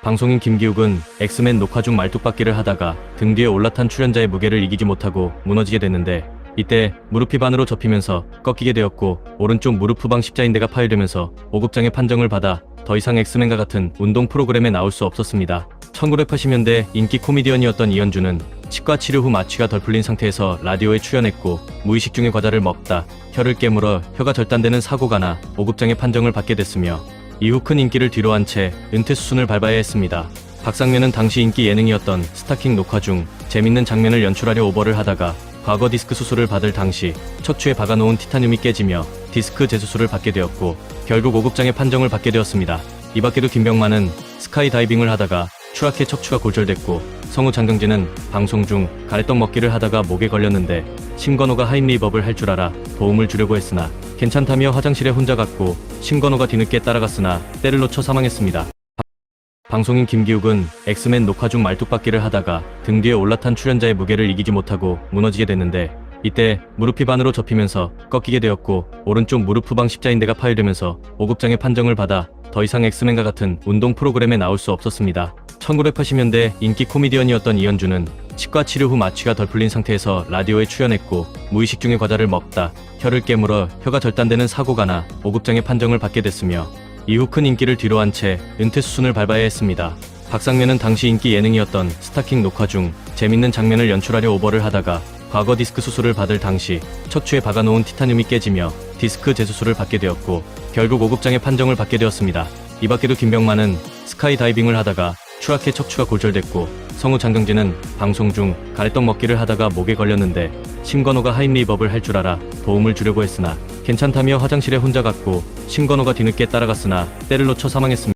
방송인 김기욱은 엑스맨 녹화 중 말뚝박기를 하다가 등 뒤에 올라탄 출연자의 무게를 이기지 못하고 무너지게 됐는데, 이때 무릎이 반으로 접히면서 꺾이게 되었고 오른쪽 무릎 후방 십자인대가 파열되면서 5급장의 판정을 받아 더 이상 엑스맨과 같은 운동 프로그램에 나올 수 없었습니다. 1980년대 인기 코미디언이었던 이현주는 치과 치료 후 마취가 덜 풀린 상태에서 라디오에 출연했고, 무의식 중에 과자를 먹다 혀를 깨물어 혀가 절단되는 사고가 나 5급장의 판정을 받게 됐으며, 이후 큰 인기를 뒤로한 채 은퇴 수순을 밟아야 했습니다. 박상면은 당시 인기 예능이었던 스타킹 녹화 중 재밌는 장면을 연출하려 오버를 하다가 과거 디스크 수술을 받을 당시 척추에 박아놓은 티타늄이 깨지며 디스크 재수술을 받게 되었고, 결국 5급장의 판정을 받게 되었습니다. 이 밖에도 김병만은 스카이다이빙을 하다가 추락해 척추가 골절됐고, 성우 장경진은 방송 중 가래떡 먹기를 하다가 목에 걸렸는데 심건호가 하임리버블 할 줄 알아 도움을 주려고 했으나 괜찮다며 화장실에 혼자 갔고, 심건호가 뒤늦게 따라갔으나 때를 놓쳐 사망했습니다. 방송인 김기욱은 엑스맨 녹화 중 말뚝박기를 하다가 등 뒤에 올라탄 출연자의 무게를 이기지 못하고 무너지게 됐는데, 이때 무릎이 반으로 접히면서 꺾이게 되었고 오른쪽 무릎 후방 십자인대가 파열되면서 5급장의 판정을 받아 더 이상 엑스맨과 같은 운동 프로그램에 나올 수 없었습니다. 1980년대 인기 코미디언이었던 이현주는 치과 치료 후 마취가 덜 풀린 상태에서 라디오에 출연했고, 무의식 중에 과자를 먹다 혀를 깨물어 혀가 절단되는 사고가 나 5급장의 판정을 받게 됐으며, 이후 큰 인기를 뒤로한 채 은퇴 수순을 밟아야 했습니다. 박상면은 당시 인기 예능이었던 스타킹 녹화 중 재밌는 장면을 연출하려 오버를 하다가 과거 디스크 수술을 받을 당시 척추에 박아놓은 티타늄이 깨지며 디스크 재수술을 받게 되었고, 결국 5급장의 판정을 받게 되었습니다. 이 밖에도 김병만은 스카이다이빙을 하다가 추락해 척추가 골절됐고, 성우 장경진은 방송 중 가래떡 먹기를 하다가 목에 걸렸는데 심건호가 하임리버블 할 줄 알아 도움을 주려고 했으나 괜찮다며 화장실에 혼자 갔고, 심건호가 뒤늦게 따라갔으나 때를 놓쳐 사망했습니다.